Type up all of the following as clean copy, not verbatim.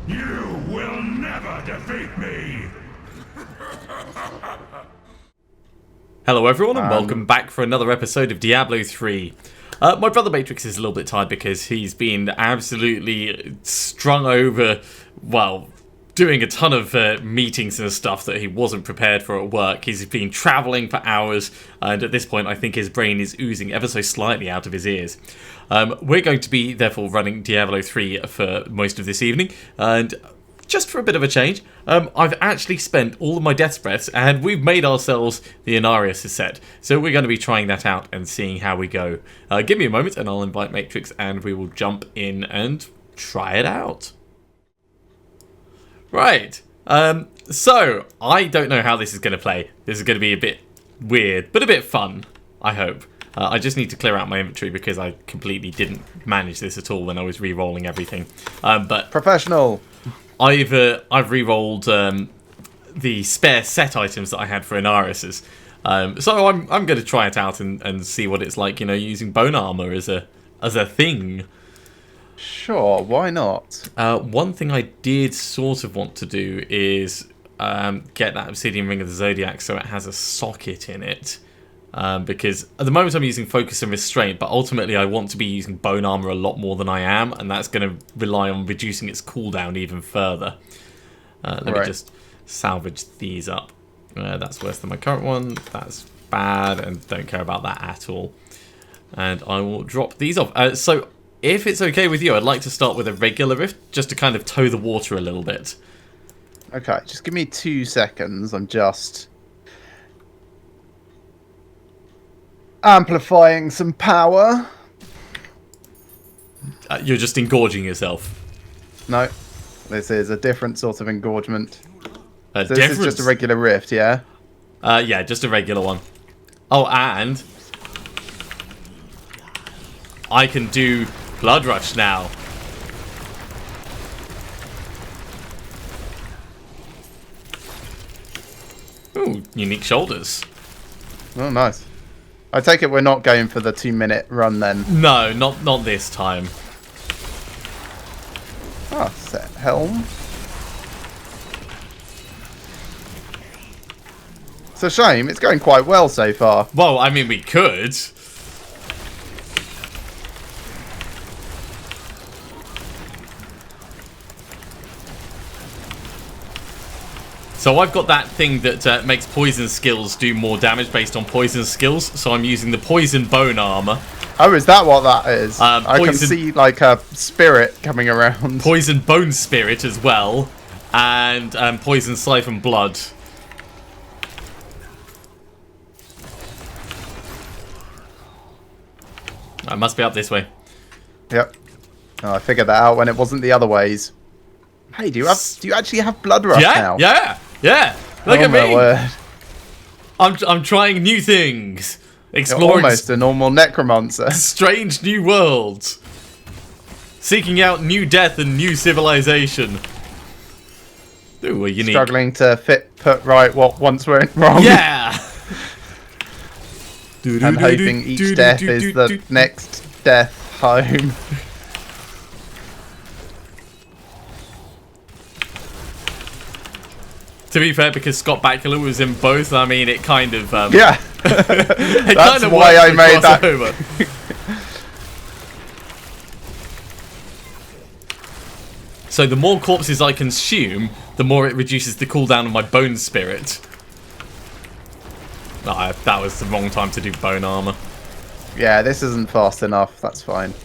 You will never defeat me! Hello everyone and welcome back for another episode of Diablo 3. My brother Matrix is a little bit tired because he's been absolutely strung over, well, doing a ton of meetings and stuff that he wasn't prepared for at work. He's been travelling for hours, and at this point I think his brain is oozing ever so slightly out of his ears. We're going to be therefore running Diablo 3 for most of this evening, and just for a bit of a change, I've actually spent all of my death's breaths and we've made ourselves the Inarius set. So we're going to be trying that out and seeing how we go. Give me a moment and I'll invite Matrix and we will jump in and try it out. Right, so I don't know how this is going to play. This is going to be a bit weird, but a bit fun, I hope. I just need to clear out my inventory because I completely didn't manage this at all when I was re-rolling everything. But professional. I've re-rolled the spare set items that I had for Inarius's. So I'm going to try it out and see what it's like, you know, using bone armor as a thing. Sure, why not? One thing I did sort of want to do is get that obsidian ring of the Zodiac so it has a socket in it. Because at the moment I'm using focus and restraint, but ultimately I want to be using bone armor a lot more than I am, and that's going to rely on reducing its cooldown even further. Let me just salvage these up. That's worse than my current one. That's bad, and don't care about that at all. And I will drop these off. So if it's okay with you, I'd like to start with a regular rift, just to kind of toe the water a little bit. Okay, just give me 2 seconds. I'm just amplifying some power. You're just engorging yourself. No, this is a different sort of engorgement. So this is just a regular rift, yeah? Yeah, just a regular one. Oh, and I can do Blood Rush now. Ooh, unique shoulders. Oh, nice. I take it we're not going for the 2-minute run then. No, not this time. Ah, set helm. It's a shame. It's going quite well so far. Well, I mean, we could. So I've got that thing that makes poison skills do more damage based on poison skills. So I'm using the poison bone armor. Oh, is that what that is? I can Poison- see like a spirit coming around. Poison bone spirit as well. And poison siphon blood. I must be up this way. Yep. Oh, I figured that out when it wasn't the other ways. Hey, do you actually have blood rush now? Yeah. Look at my me. Word. I'm trying new things. You're Exploring almost a normal necromancer. strange new worlds. Seeking out new death and new civilization. Ooh, a unique. Struggling to put right what once went wrong. Yeah. And hoping each death is the next death home. To be fair, because Scott Bakula was in both, I mean, it kind of Yeah. it That's kind of why I worked made that. crossover. So the more corpses I consume, the more it reduces the cooldown of my bone spirit. That was the wrong time to do bone armor. Yeah, this isn't fast enough. That's fine.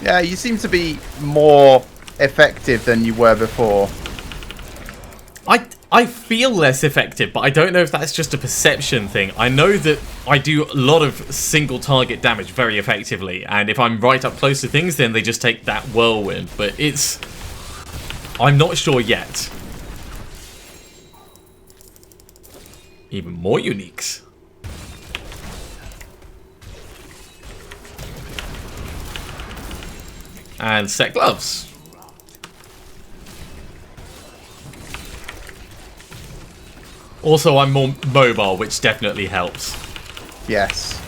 Yeah, you seem to be more effective than you were before. I feel less effective, but I don't know if that's just a perception thing. I know that I do a lot of single target damage very effectively, and if I'm right up close to things, then they just take that whirlwind, but I'm not sure yet. Even more uniques. And set gloves. Also, I'm more mobile, which definitely helps. Yes.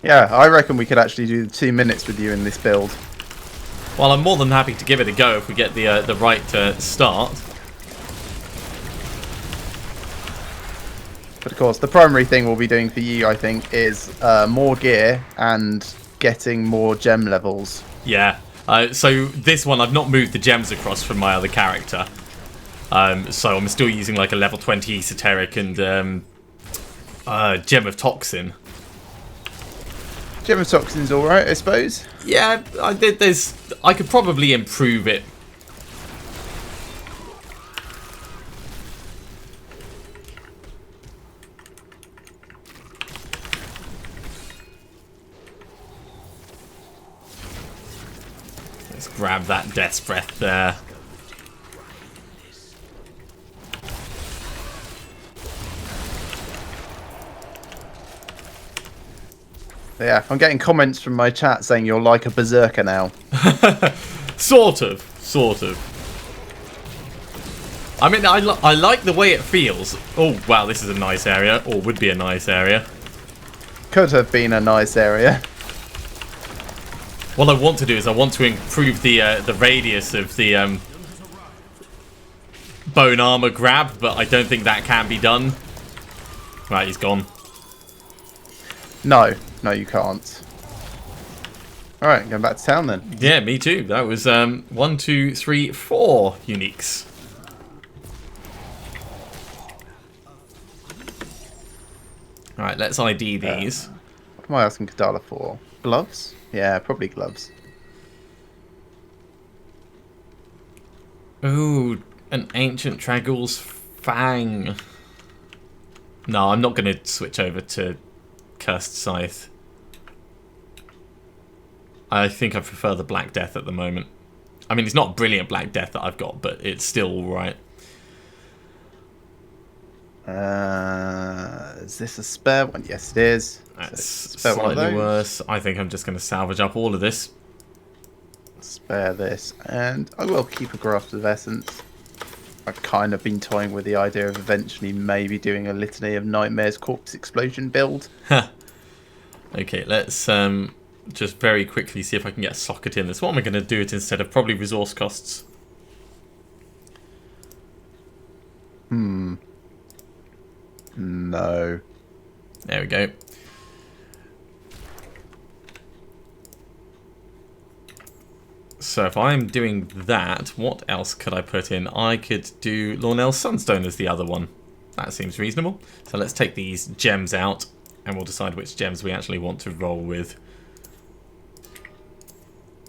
Yeah, I reckon we could actually do 2 minutes with you in this build. Well, I'm more than happy to give it a go if we get the right start. But of course, the primary thing we'll be doing for you, I think, is more gear and getting more gem levels. Yeah. So this one, I've not moved the gems across from my other character. So I'm still using like a level 20 esoteric and gem of toxin. Gem of toxin's alright, I suppose. Yeah, I could probably improve it. Let's grab that Death's Breath there. Yeah, I'm getting comments from my chat saying you're like a berserker now. Sort of. I mean, I like the way it feels. Oh, wow, this is a nice area, or would be a nice area. Could have been a nice area. What I want to do is I want to improve the radius of the bone armor grab, but I don't think that can be done. Right, he's gone. No, you can't. Alright, going back to town then. Yeah, me too. That was 1, 2, 3, 4 uniques. Alright, let's ID these. What am I asking Kadala for? Gloves? Yeah, probably gloves. Ooh, an ancient Tragul's Fang. No, I'm not going to switch over to Cursed Scythe. I think I prefer the Black Death at the moment. I mean, it's not brilliant Black Death that I've got, but it's still alright. Is this a spare one? Yes, it is. That's So slightly worse. I think I'm just going to salvage up all of this. Spare this, and I will keep a Graft of Essence. I've kind of been toying with the idea of eventually maybe doing a Litany of Nightmares Corpse Explosion build. Okay, let's just very quickly see if I can get a socket in this. What am I going to do it instead of? Probably resource costs. No. There we go. So if I'm doing that, what else could I put in? I could do Lornell's Sunstone as the other one. That seems reasonable. So let's take these gems out, and we'll decide which gems we actually want to roll with.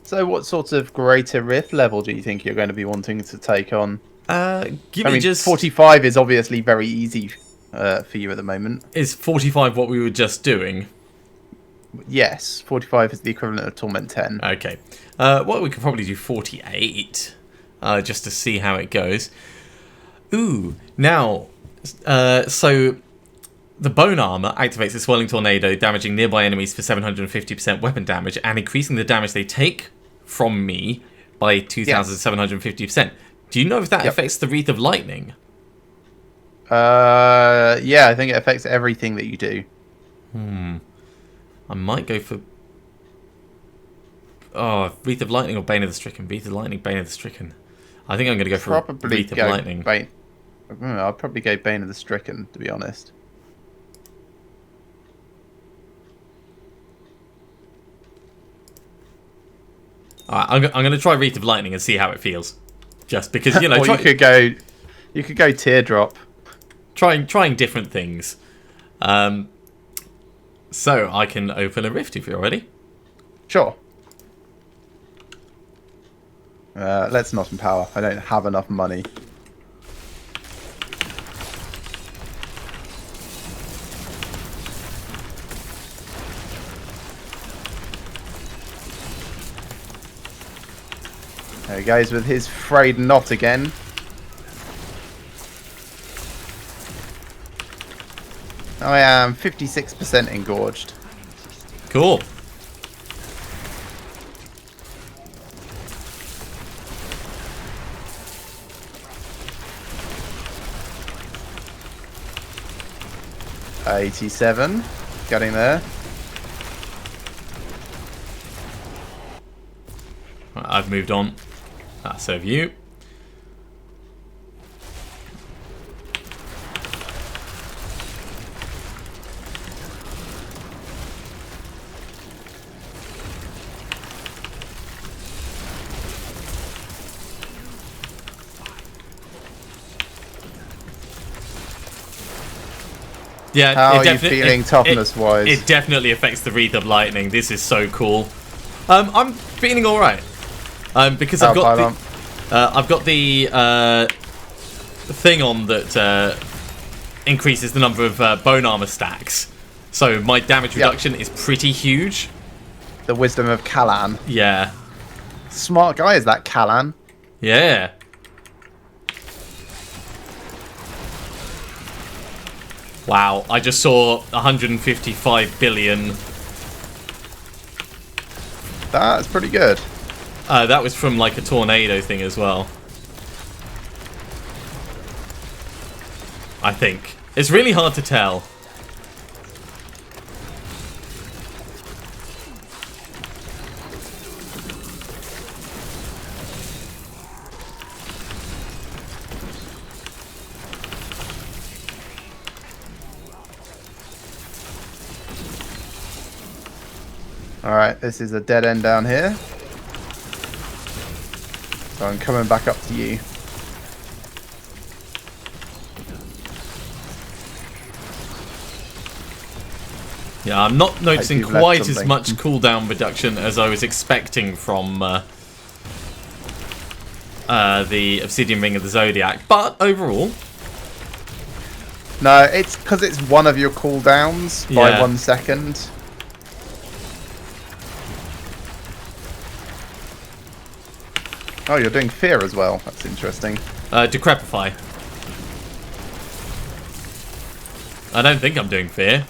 So what sort of greater rift level do you think you're going to be wanting to take on? Just 45 is obviously very easy for you at the moment. Is 45 what we were just doing? Yes, 45 is the equivalent of Torment 10. Okay. Well, we could probably do 48, just to see how it goes. Ooh, now, so the bone armor activates a swirling tornado, damaging nearby enemies for 750% weapon damage, and increasing the damage they take from me by 2,750%. Do you know if that affects the Wreath of Lightning? Yeah, I think it affects everything that you do. I might go for... Oh, Wreath of Lightning or Bane of the Stricken? Wreath of Lightning, Bane of the Stricken. I think I'm going to go for Wreath of Lightning. I'll probably go Bane of the Stricken, to be honest. Alright, I'm going to try Wreath of Lightning and see how it feels. Just because, you know... Or you could go Teardrop. Trying different things. So, I can open a rift if you're ready. Sure. Let's not empower. I don't have enough money. There he goes with his frayed knot again. I am 56% engorged. Cool. $87. Getting there. Right, I've moved on. So have you. Yeah, how are you feeling toughness-wise? It definitely affects the Wreath of Lightning. This is so cool. I'm feeling all right. Because I've got the thing on that increases the number of bone armor stacks. So my damage reduction is pretty huge. The wisdom of Callan. Yeah. Smart guy is that Callan. Yeah. Wow, I just saw 155 billion. That's pretty good. That was from like a tornado thing as well. I think. It's really hard to tell. Alright, this is a dead end down here. So I'm coming back up to you. Yeah, I'm not noticing quite as much cooldown reduction as I was expecting from the Obsidian Ring of the Zodiac, but overall... No, it's because it's one of your cooldowns by 1 second. Oh, you're doing fear as well. That's interesting. Decrepify. I don't think I'm doing fear.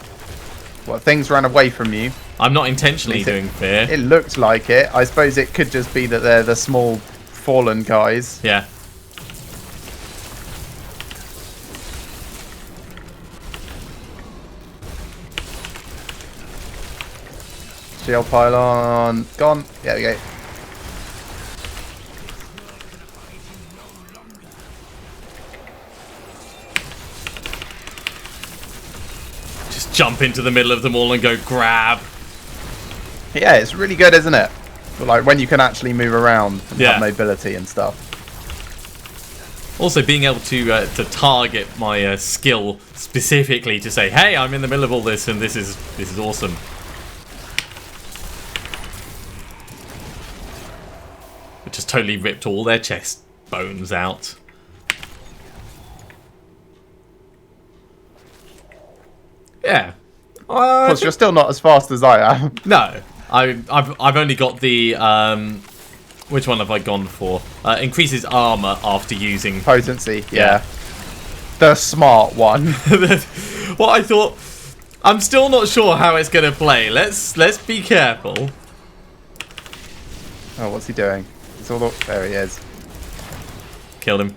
What, things ran away from you? I'm not intentionally doing fear. It looked like it. I suppose it could just be that they're the small fallen guys. Yeah. Shield pylon gone. There we go. Just jump into the middle of them all and go grab. Yeah, it's really good, isn't it? Like when you can actually move around and have mobility and stuff. Also, being able to target my skill specifically to say, "Hey, I'm in the middle of all this, and this is awesome." It just totally ripped all their chest bones out. Yeah. Of course, you're still not as fast as I am. No, I've only got the which one have I gone for? Increases armor after using potency. Yeah. The smart one. What I thought. I'm still not sure how it's gonna play. Let's be careful. Oh, what's he doing? It's all there he is. Killed him.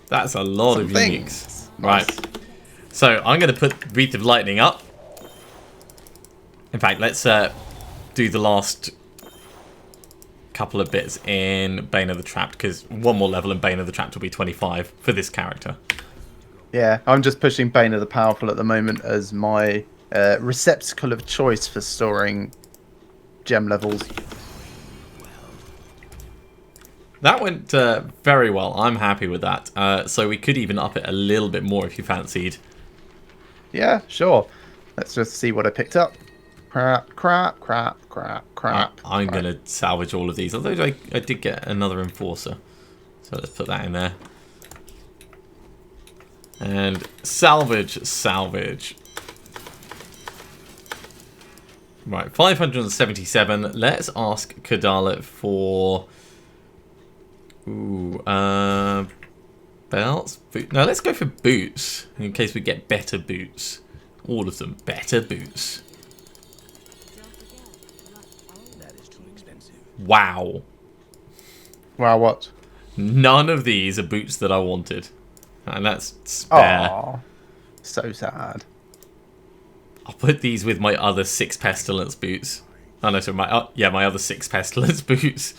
That's a lot of uniques. Nice. Right. So I'm going to put Wreath of Lightning up. In fact, let's do the last couple of bits in Bane of the Trapped, because one more level in Bane of the Trapped will be 25 for this character. Yeah, I'm just pushing Bane of the Powerful at the moment as my receptacle of choice for storing gem levels. That went very well. I'm happy with that. So we could even up it a little bit more if you fancied. Yeah, sure. Let's just see what I picked up. Crap. I'm going to salvage all of these. Although I did get another Enforcer. So let's put that in there. And salvage. Right, 577. Let's ask Kadala for... Ooh, belt? Hearts. No, let's go for boots in case we get better boots. All of them, better boots. Wow. Wow, what? None of these are boots that I wanted. And that's spare. Aww. So sad. I'll put these with my other 6 pestilence boots. Oh no, sorry, my other 6 pestilence boots.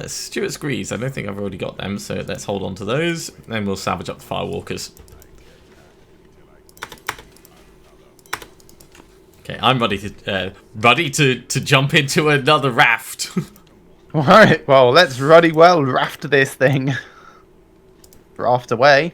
Stuart's Greaves, I don't think I've already got them, so let's hold on to those. Then we'll salvage up the Firewalkers. Okay, I'm ready to jump into another raft. Alright, well, let's ruddy well raft this thing. Raft away.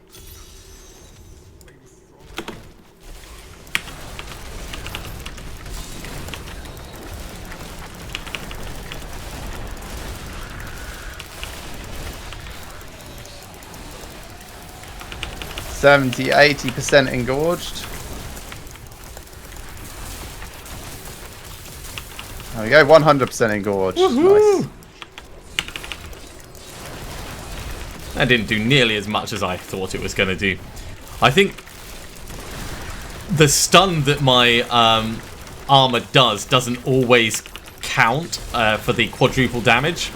$70, 80% engorged. There we go, 100% engorged. Nice. That didn't do nearly as much as I thought it was going to do. I think the stun that my armor doesn't always count for the quadruple damage.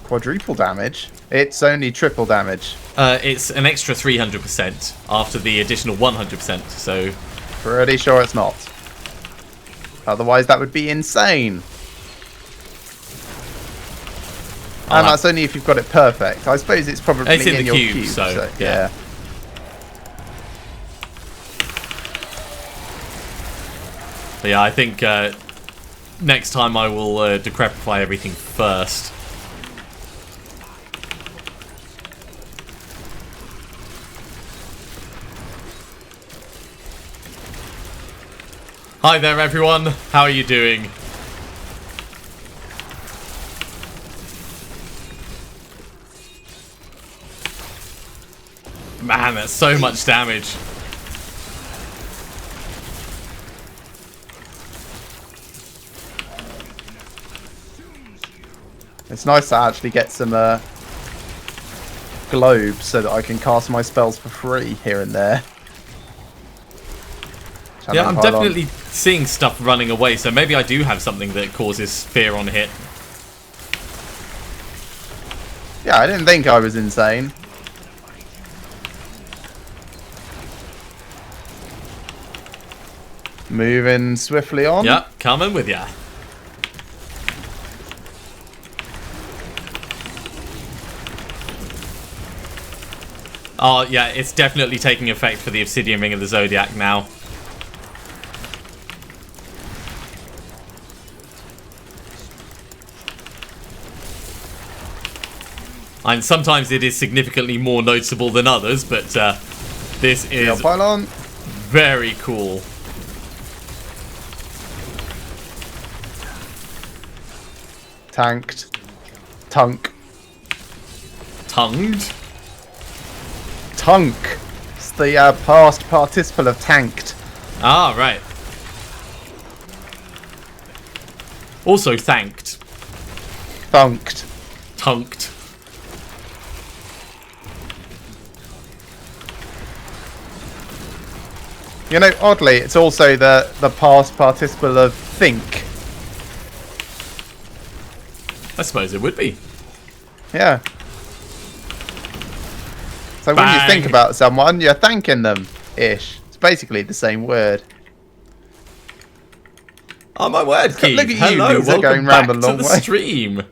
Quadruple damage? It's only triple damage. It's an extra 300% after the additional 100%, so... Pretty sure it's not. Otherwise that would be insane. And that's only if you've got it perfect. I suppose it's probably it's in the your cube, so yeah. But yeah, I think next time I will decrepify everything first. Hi there everyone, how are you doing? Man, that's so much damage. It's nice to actually get some globes so that I can cast my spells for free here and there. Yeah, I'm definitely seeing stuff running away, so maybe I do have something that causes fear on hit. Yeah, I didn't think I was insane. Moving swiftly on. Yep, coming with ya. Oh, yeah, it's definitely taking effect for the Obsidian Ring of the Zodiac now. And sometimes it is significantly more noticeable than others, but this is very cool. Tanked. Tunk. Tongued? Tunk. It's the past participle of tanked. Ah, right. Also thanked. Thunked. Tunked. You know, oddly, it's also the past participle of think. I suppose it would be. Yeah. So Bang. when you think about someone, you're thanking them, ish. It's basically the same word. Oh my word, Keith. Look at you, hello, Lisa, welcome going back round the long to the way. stream.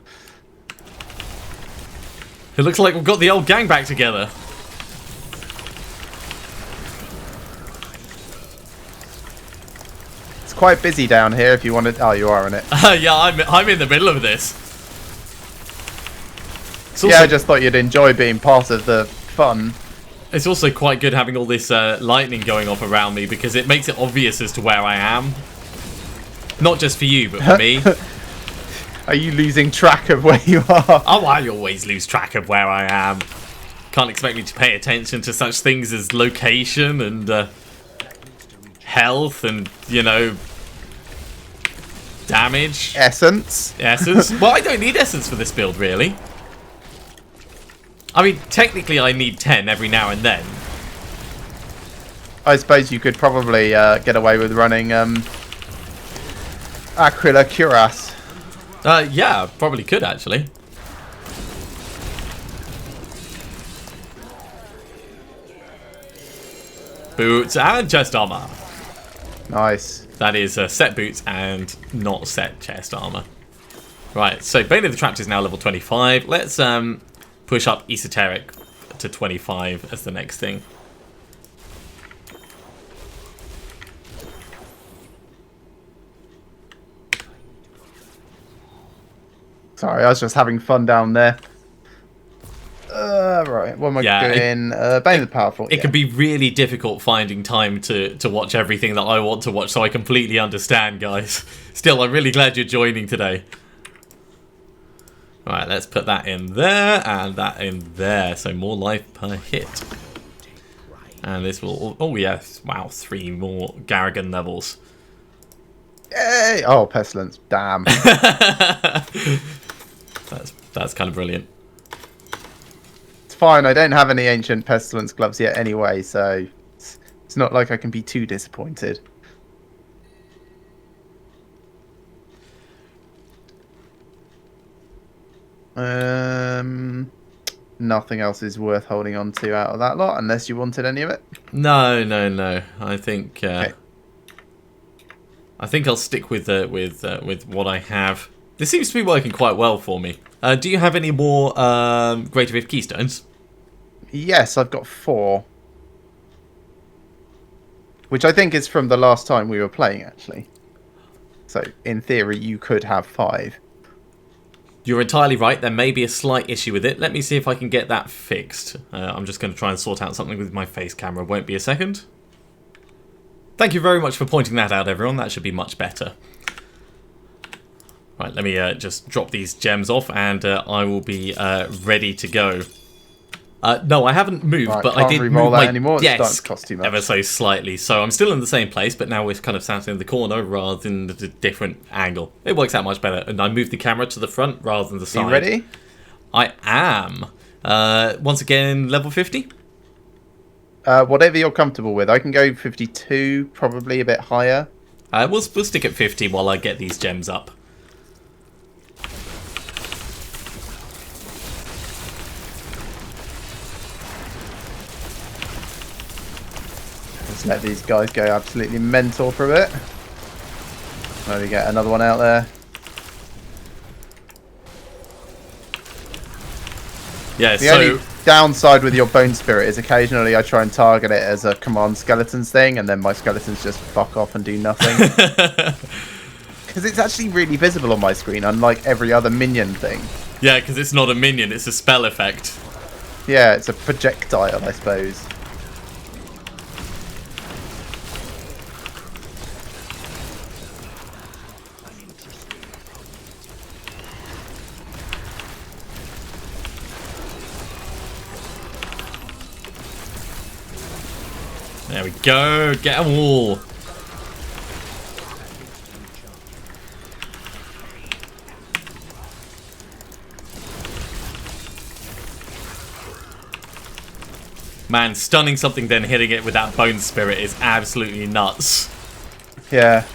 It looks like we've got the old gang back together. It's quite busy down here if you want to... Oh, you are in it. Yeah, I'm in the middle of this. Yeah, I just thought you'd enjoy being part of the fun. It's also quite good having all this lightning going off around me because it makes it obvious as to where I am. Not just for you, but for me. Are you losing track of where you are? Oh, I always lose track of where I am. Can't expect me to pay attention to such things as location and health and, you know, damage. Essence. Essence. Well, I don't need essence for this build, really. I mean, technically I need 10 every now and then. I suppose you could probably get away with running Aquila Cuirass. Yeah, probably could actually. Boots and chest armor. Nice. That is set boots and not set chest armor. Right, so Bane of the Trapped is now level 25. Let's push up Esoteric to 25 as the next thing. Sorry, I was just having fun down there. Right, what am I doing? Bane of the Powerful. It can be really difficult finding time to watch everything that I want to watch, so I completely understand, guys. Still, I'm really glad you're joining today. Alright, let's put that in there, and that in there, so more life per hit. And this will... Oh, yes. Wow, 3 more Garrigan levels. Yay! Oh, Pestilence. Damn. That's kind of brilliant. It's fine, I don't have any Ancient Pestilence gloves yet anyway, so it's not like I can be too disappointed. Nothing else is worth holding on to out of that lot, unless you wanted any of it. No. I think okay. I think I'll stick with what I have. This seems to be working quite well for me. Do you have any more Greater Rift Keystones? Yes, I've got 4. Which I think is from the last time we were playing, actually. So, in theory, you could have 5. You're entirely right. There may be a slight issue with it. Let me see if I can get that fixed. I'm just going to try and sort out something with my face camera. Won't be a second. Thank you very much for pointing that out, everyone. That should be much better. Right, let me just drop these gems off, and I will be ready to go. No, I haven't moved, right, but I did move my desk cost too much. ever so slightly. So I'm still in the same place, but now we're kind of sat in the corner rather than the different angle. It works out much better. And I moved the camera to the front rather than the side. You ready? I am. Once again, level 50? Whatever you're comfortable with. I can go 52, probably a bit higher. We'll stick at 50 while I get these gems up. Let's let these guys go absolutely mental for a bit. There we get another one out there. Yeah, the only downside with your Bone Spirit is occasionally I try and target it as a command skeletons thing, and then my skeletons just fuck off and do nothing. Because it's actually really visible on my screen, unlike every other minion thing. Yeah, because it's not a minion, it's a spell effect. Yeah, it's a projectile, I suppose. There we go, get them all. Man, stunning something then hitting it with that Bone Spirit is absolutely nuts. Yeah.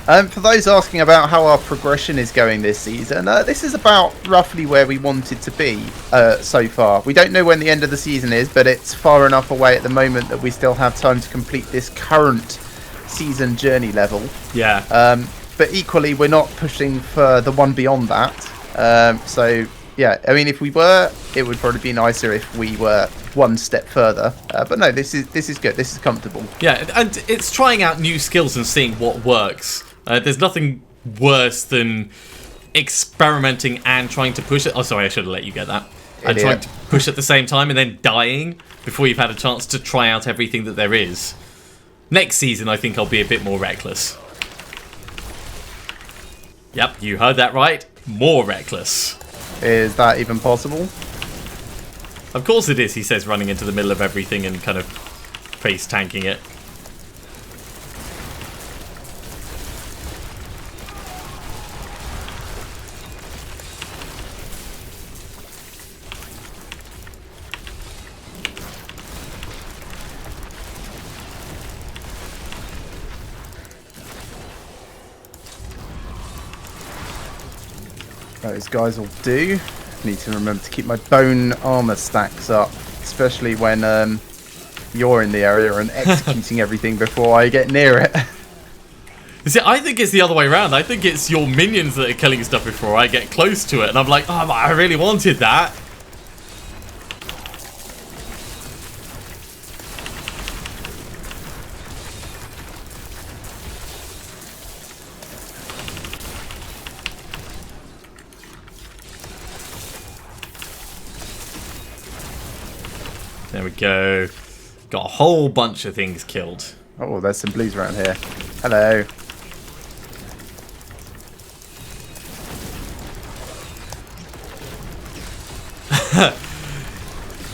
For those asking about how our progression is going this season, this is about roughly where we wanted to be so far. We don't know when the end of the season is, but it's far enough away at the moment that we still have time to complete this current season journey level. Yeah. But equally, we're not pushing for the one beyond that. So, yeah, I mean, if we were, it would probably be nicer if we were one step further. But no, this is good. This is comfortable. Yeah, and it's trying out new skills and seeing what works. There's nothing worse than experimenting and trying to push it. Oh, sorry, I should have let you get that. And trying to push at the same time and then dying before you've had a chance to try out everything that there is. Next season, I think I'll be a bit more reckless. Yep, you heard that right. More reckless. Is that even possible? Of course it is, he says, running into the middle of everything and kind of face tanking it. Those guys will do. Need to remember to keep my bone armor stacks up, especially when you're in the area and executing everything before I get near it. See, I think it's the other way around. I think it's your minions that are killing stuff before I get close to it, and I'm like, oh, I really wanted that. There we go. Got a whole bunch of things killed. Oh, there's some blues around here. Hello.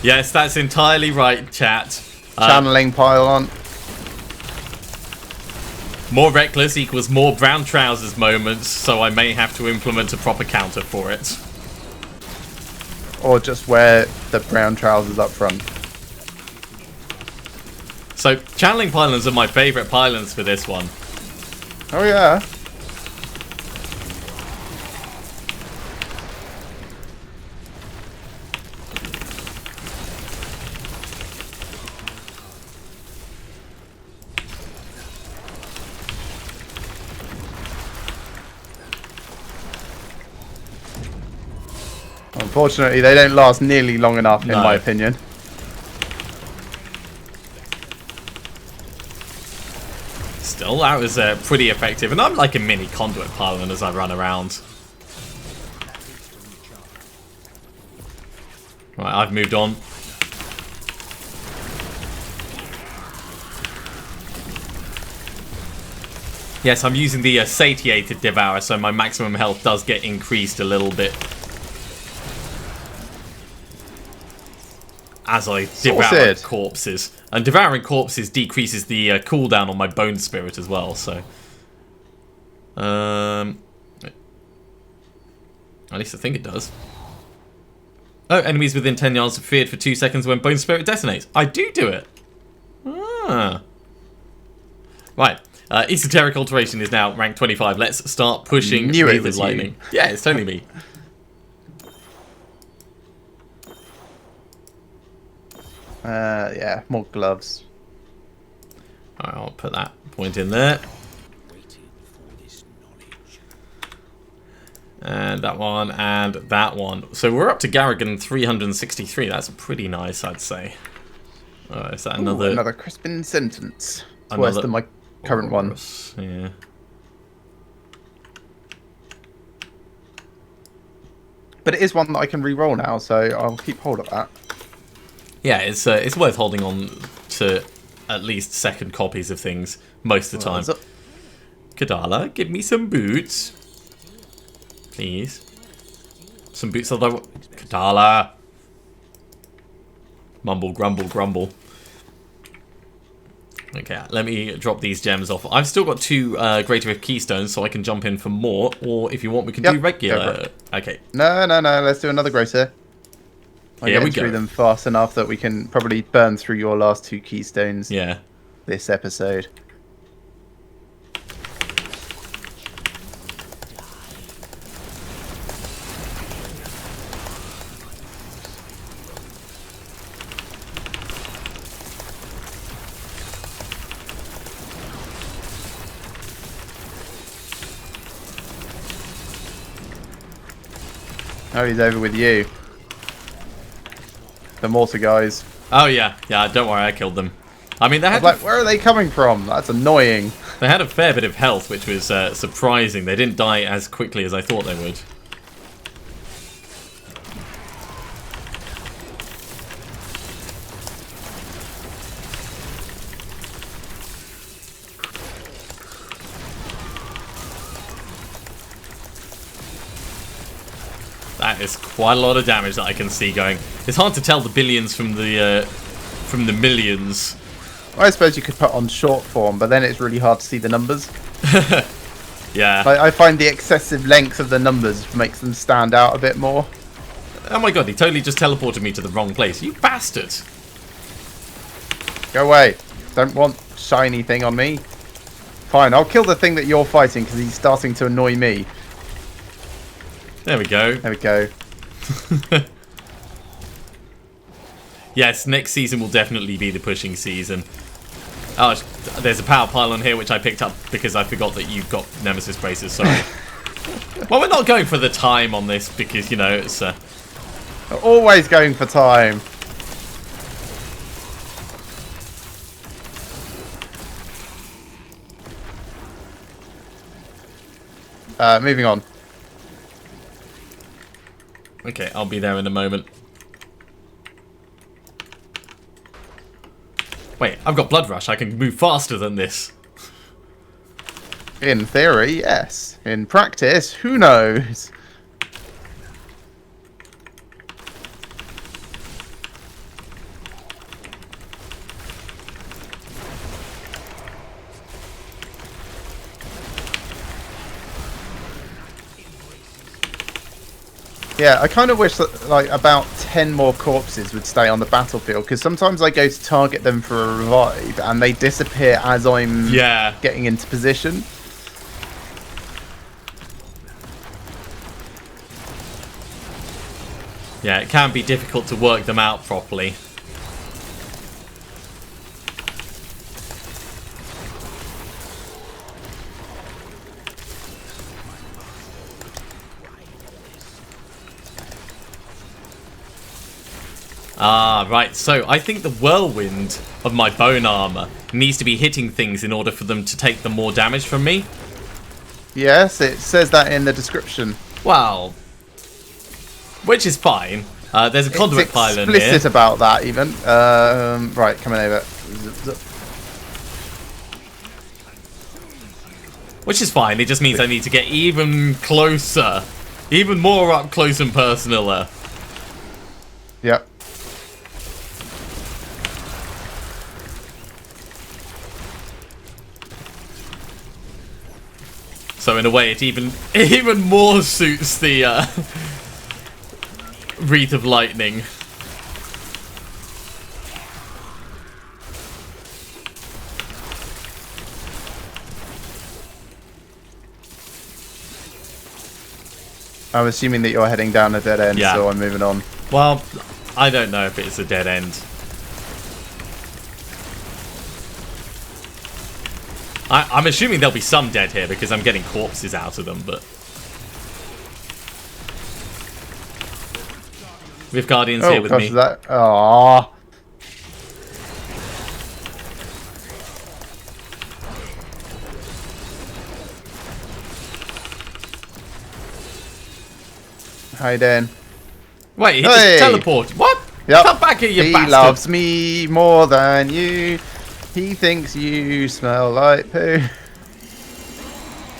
Yes, that's entirely right, chat. Channeling pylon. More reckless equals more brown trousers moments, so I may have to implement a proper counter for it. Or just wear the brown trousers up front. So, channeling pylons are my favourite pylons for this one. Oh yeah. Unfortunately, they don't last nearly long enough, in my opinion. Still, that was pretty effective, and I'm like a mini conduit pylon as I run around. Right, I've moved on. Yes, I'm using the satiated devour, so my maximum health does get increased a little bit as I devour corpses. And devouring corpses decreases the cooldown on my bone spirit as well, so... at least I think it does. Oh, enemies within 10 yards are feared for 2 seconds when bone spirit detonates. I do it. Ah. Right. Esoteric Alteration is now rank 25. Let's start pushing with lightning. Yeah, it's totally me. Yeah, more gloves. Alright, I'll put that point in there. And that one, and that one. So we're up to Garrigan 363. That's pretty nice, I'd say. Is that another Crispin sentence? It's worse than my current one. Yeah. But it is one that I can re-roll now, so I'll keep hold of that. Yeah, it's worth holding on to at least second copies of things most of the time. Kadala, give me some boots. Please. Some boots that I want. Kadala. Mumble, grumble, grumble. Okay, let me drop these gems off. I've still got 2 Greater Rift Keystones, so I can jump in for more. Or if you want, we can do regular. Okay. No. Let's do another Greater. Here we go. Through them fast enough that we can probably burn through your last 2 Keystones. Yeah. This episode. Oh, he's over with you. The mortar guys. Oh yeah, don't worry, I killed them. I mean, they had where are they coming from? That's annoying. They had a fair bit of health, which was surprising. They didn't die as quickly as I thought they would. That is quite a lot of damage that I can see going. It's hard to tell the billions from the millions. Well, I suppose you could put on short form, but then it's really hard to see the numbers. Yeah. I find the excessive length of the numbers makes them stand out a bit more. Oh my god, he totally just teleported me to the wrong place. You bastard! Go away. Don't want shiny thing on me. Fine, I'll kill the thing that you're fighting because he's starting to annoy me. There we go. There we go. Yes, next season will definitely be the pushing season. Oh, there's a power pylon here which I picked up because I forgot that you've got Nemesis braces, sorry. Well, we're not going for the time on this because, you know, it's... Always going for time. Moving on. Okay, I'll be there in a moment. Wait, I've got Blood Rush. I can move faster than this. In theory, yes. In practice, who knows? Yeah, I kind of wish that like about 10 more corpses would stay on the battlefield, because sometimes I go to target them for a revive and they disappear as I'm getting into position. Yeah, it can be difficult to work them out properly. Ah, right. So I think the whirlwind of my bone armor needs to be hitting things in order for them to take the more damage from me. Yes, it says that in the description. Well, which is fine. There's a conduit pylon here. It's explicit about that, even. Right, coming over. Which is fine. It just means I need to get even closer. Even more up close and personal. Yep. So in a way, it even more suits the Wreath of Lightning. I'm assuming that you're heading down a dead end, so I'm moving on. Well, I don't know if it's a dead end. I'm assuming there'll be some dead here because I'm getting corpses out of them, but... We have Guardians here with me. That... Aww. How you doing? Wait, he just teleported. What? Yep. Come back here, you bastard. He loves me more than you. He thinks you smell like poo.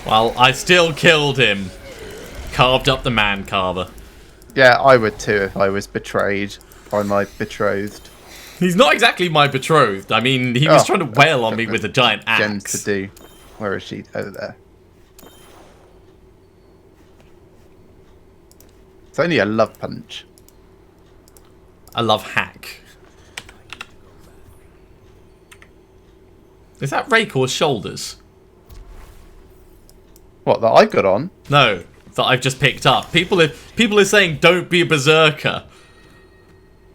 Well, I still killed him. Carved up the man carver. Yeah, I would too if I was betrayed by my betrothed. He's not exactly my betrothed. I mean, he was trying to wail on me with a giant axe. Gems to do. Where is she? Over there. It's only a love punch. I love hack. Is that Raycor's shoulders? What, that I've got on? No, that I've just picked up. People are saying don't be a berserker.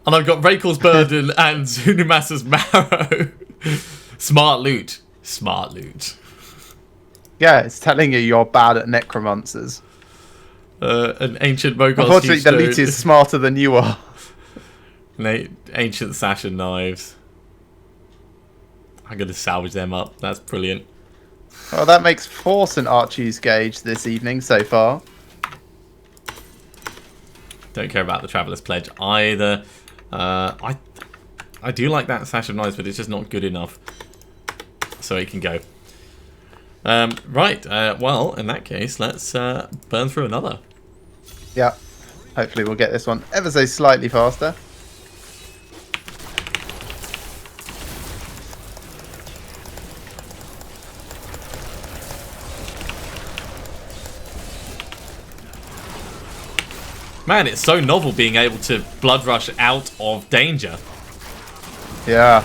And I've got Raycor's burden and Zunumasa's marrow. Smart loot. Smart loot. Yeah, it's telling you you're bad at necromancers. An ancient Mogos. Unfortunately, the loot is smarter than you are. Ancient sash and knives. I'm going to salvage them up. That's brilliant. Well, that makes 4 St. Archie's gauge this evening so far. Don't care about the Traveller's Pledge either. I do like that sash of knives, but it's just not good enough. So it can go. Right. Well, in that case, let's burn through another. Yeah. Hopefully we'll get this one ever so slightly faster. Man, it's so novel being able to blood rush out of danger. Yeah.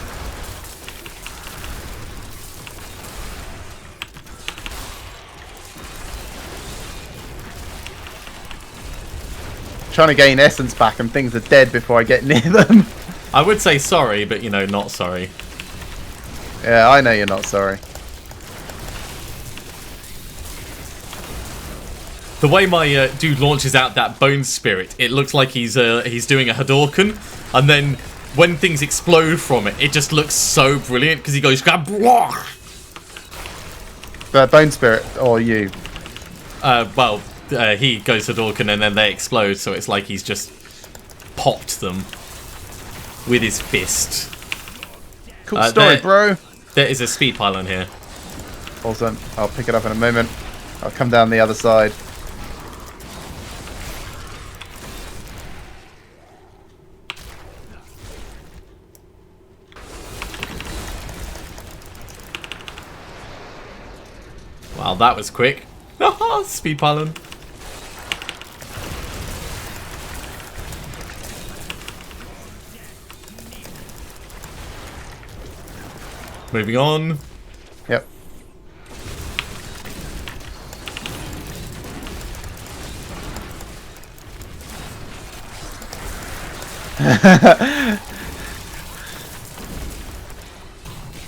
trying to gain essence back and things are dead before I get near them. I would say sorry, but, you know, not sorry. Yeah, I know you're not sorry. The way my dude launches out that bone spirit, it looks like he's doing a Hadouken, and then when things explode from it, it just looks so brilliant because he goes blah. The bone spirit or you? He goes Hadouken and then they explode, so it's like he's just popped them with his fist. Cool story, bro. There is a speed pylon here. Awesome. I'll pick it up in a moment. I'll come down the other side. Wow, that was quick. Speed pylon. Moving on. Yep.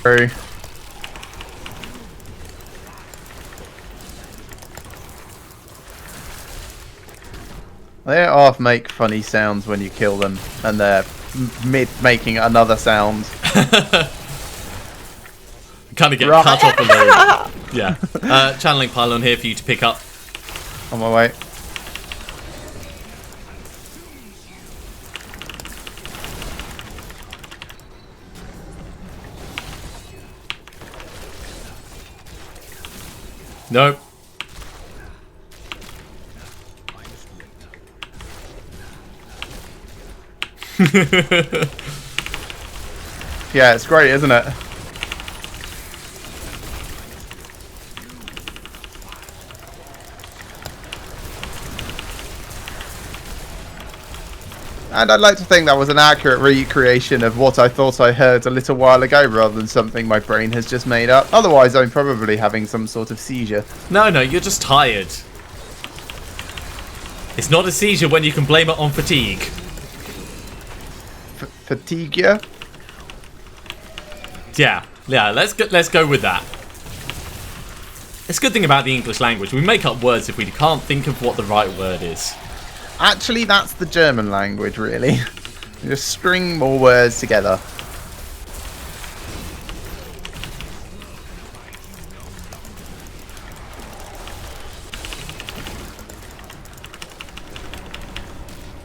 True. They half make funny sounds when you kill them, and they're mid making another sound. Kind of get cut off a little. Yeah. Channeling pylon here for you to pick up. On my way. Nope. Yeah, it's great, isn't it? And I'd like to think that was an accurate recreation of what I thought I heard a little while ago rather than something my brain has just made up. Otherwise, I'm probably having some sort of seizure. No, you're just tired. It's not a seizure when you can blame it on fatigue. Fatigue, yeah? Yeah, let's go with that. It's a good thing about the English language. We make up words if we can't think of what the right word is. Actually, that's the German language, really. You just string more words together.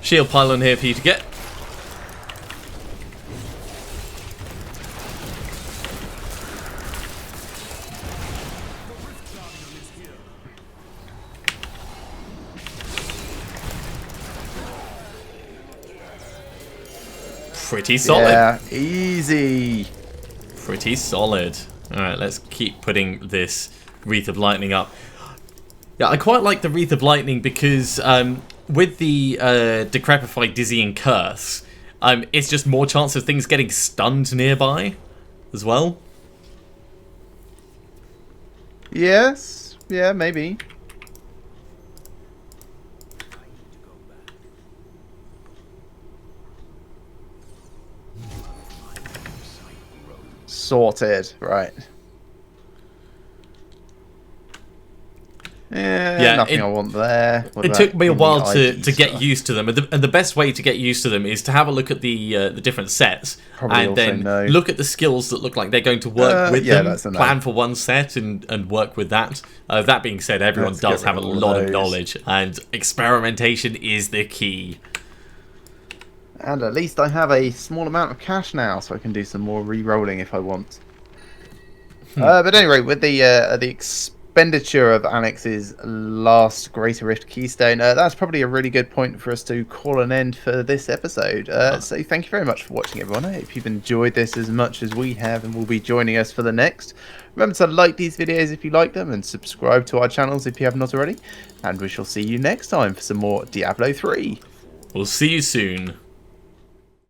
Shield pylon here for you to get. Pretty solid. Yeah, easy. Pretty solid. Alright, let's keep putting this Wreath of Lightning up. Yeah, I quite like the Wreath of Lightning because with the Decrepify, Dizzying Curse, it's just more chance of things getting stunned nearby as well. Yes. Yeah, maybe. Sorted. Right. Yeah, nothing I want there. It took me a while to get used to them, and the best way to get used to them is to have a look at the different sets, and then look at the skills that look like they're going to work with them. Plan for one set and work with that. That being said, everyone does have a lot of knowledge, and experimentation is the key. And at least I have a small amount of cash now, so I can do some more re-rolling if I want. But anyway, with the expenditure of Alex's last Greater Rift Keystone, that's probably a really good point for us to call an end for this episode. So thank you very much for watching, everyone. I hope you've enjoyed this as much as we have and will be joining us for the next. Remember to like these videos if you like them and subscribe to our channels if you have not already. And we shall see you next time for some more Diablo 3. We'll see you soon.